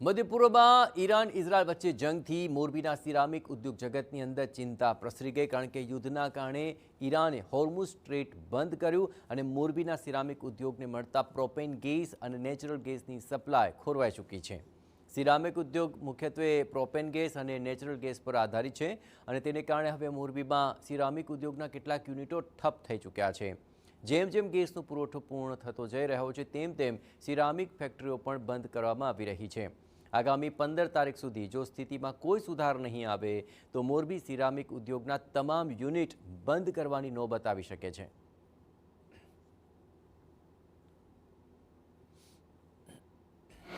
મધ્ય પૂર્વમાં Iran Israel વચ્ચે જંગથી મોરબીના સિરામિક ઉદ્યોગ જગતની અંદર ચિંતા પ્રસરી ગઈ, કારણ કે યુદ્ધના કારણે ઈરાને હોર્મુઝ સ્ટ્રેટ બંધ કર્યું અને મોરબીના સિરામિક ઉદ્યોગને મળતા પ્રોપેન ગેસ અને નેચરલ ગેસની સપ્લાય ખોરવાઈ ચૂકી છે। સિરામિક ઉદ્યોગ મુખ્યત્વે પ્રોપેન ગેસ અને નેચરલ ગેસ પર આધારિત છે અને તેને કારણે હવે મોરબીમાં સિરામિક ઉદ્યોગના કેટલાક યુનિટો ઠપ થઈ ચૂક્યા છે। જેમ જેમ ગેસનો પુરવઠો પૂર્ણ થતો જઈ રહ્યો છે તેમ તેમ સિરામિક ફેક્ટરીઓ પણ બંધ કરવામાં આવી રહી છે। આગામી 15 તારીખ સુધી જો સ્થિતિમાં કોઈ સુધાર નહીં આવે તો મોરબી સિરામિક ઉદ્યોગના તમામ યુનિટ બંધ કરવાની નોબત આવી શકે છે।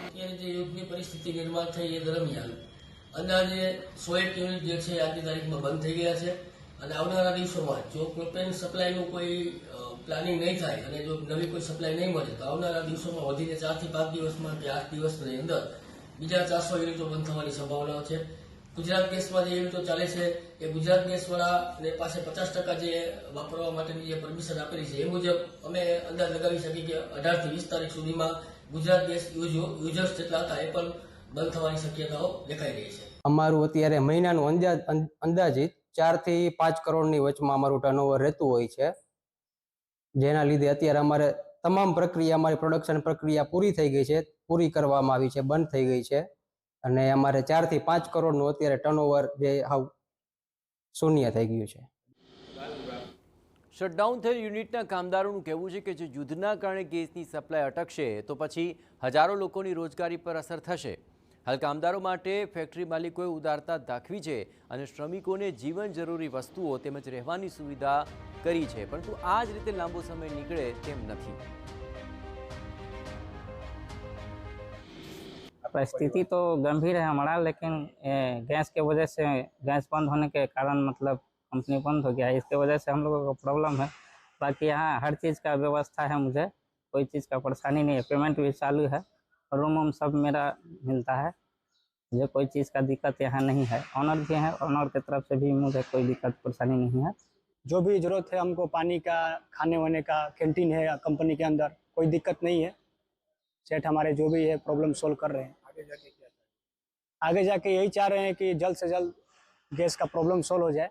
અત્યારે જે યુદ્ધની પરિસ્થિતિ નિર્માણ થઈ એ દરમિયાન અંદાજે 100 યુનિટ જે છે આજની તારીખમાં બંધ થઈ ગયા છે અને આવનારા દિવસોમાં જો પ્રોપેન સપ્લાયનું કોઈ પ્લાનિંગ નહીં થાય અને જો નવી કોઈ સપ્લાય નહીં મળે તો આવનારા દિવસોમાં વધીને 4 થી 5 દિવસમાં કે 8 દિવસની અંદર બીજા 400 યુનિટો બંધ થવાની સંભાવનાઓ છે। ગુજરાત ગેસમાં જે યુનિટો ચાલે છે એ ગુજરાત ગેસવાળાને પાસે 50% જે વાપરવા માટેની જે પરમિશન આપેલી છે એ મુજબ અમે અંદાજ લગાવી શકીએ કે 18 થી 20 તારીખ સુધીમાં ગુજરાત ગેસ યુઝર્સ જેટલા હતા એ પણ બંધ થવાની શક્યતાઓ દેખાઈ રહી છે। અમારું અત્યારે મહિનાનું અંદાજિત 4 થી 5 કરોડની વચમાં અમારું ટર્નઓવર રહેતું હોય છે, જેના લીધે અત્યારે અમારે તમામ પ્રક્રિયા અમારી પ્રોડક્શન પ્રક્રિયા પૂરી થઈ ગઈ છે, પૂરી કરવામાં આવી છે, બંધ થઈ ગઈ છે અને અમારે 4 થી 5 કરોડનું અત્યારે ટર્નઓવર જે હાવ શૂન્ય થઈ ગયું છે। શટડાઉન થયેલ યુનિટના કામદારોનું કહેવું છે કે જો યુદ્ધના કારણે ગેસની સપ્લાય અટકશે તો પછી હજારો લોકોની રોજગારી પર અસર થશે। હાલ કામદારો માટે ફેક્ટરી માલિકોએ ઉદારતા દાખવી છે અને શ્રમિકોને જીવન જરૂરી વસ્તુઓ તેમજ રહેવાની સુવિધા કરી છે, પરંતુ આ જ રીતે લાંબો સમય નીકળે તેમ નથી। परिस्थिति तो गंभीर है हमारा, लेकिन गैस के वजह से गैस बंद होने के कारण मतलब कंपनी बंद हो गया है, इसके वजह से हम लोगों को प्रॉब्लम है। बाकी यहाँ हर चीज़ का व्यवस्था है, मुझे कोई चीज़ का परेशानी नहीं है, पेमेंट भी चालू है, रूम वूम सब मेरा मिलता है, मुझे कोई चीज़ का दिक्कत यहाँ नहीं है। ऑनर भी है, ऑनर की तरफ से भी मुझे कोई दिक्कत परेशानी नहीं है। जो भी ज़रूरत है हमको पानी का, खाने वाने का, कैंटीन है कंपनी के अंदर, कोई दिक्कत नहीं है। सेठ हमारे जो भी है प्रॉब्लम सोल्व कर रहे हैं। आगे जाके यही चाह रहे हैं कि जल्द से जल्द गैस का प्रॉब्लम सोल्व हो जाए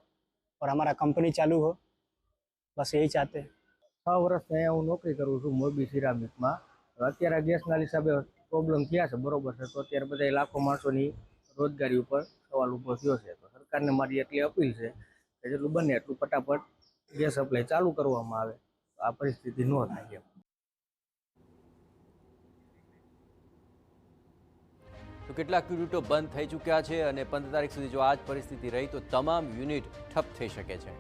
और हमारा कंपनी चालू हो, बस यही चाहते हैं। 6 વર્ષથી અહીંયા હું નોકરી કરું છું મોરબી સિરામિકમાં। અત્યારે ગેસના હિસાબે પ્રોબ્લેમ થયા છે, બરોબર છે, તો અત્યારે બધા લાખો માણસોની રોજગારી ઉપર સવાલ ઊભો થયો છે। તો સરકારને મારી એટલી અપીલ છે કે જેટલું બને એટલું ફટાફટ ગેસ સપ્લાય ચાલુ કરવામાં આવે તો આ પરિસ્થિતિ ન થાય। તો કેટલાક યુનિટો બંધ થઈ ચૂક્યા છે અને 15 તારીખ સુધી જો આ જ પરિસ્થિતિ રહી તો તમામ યુનિટ ઠપ થઈ શકે છે।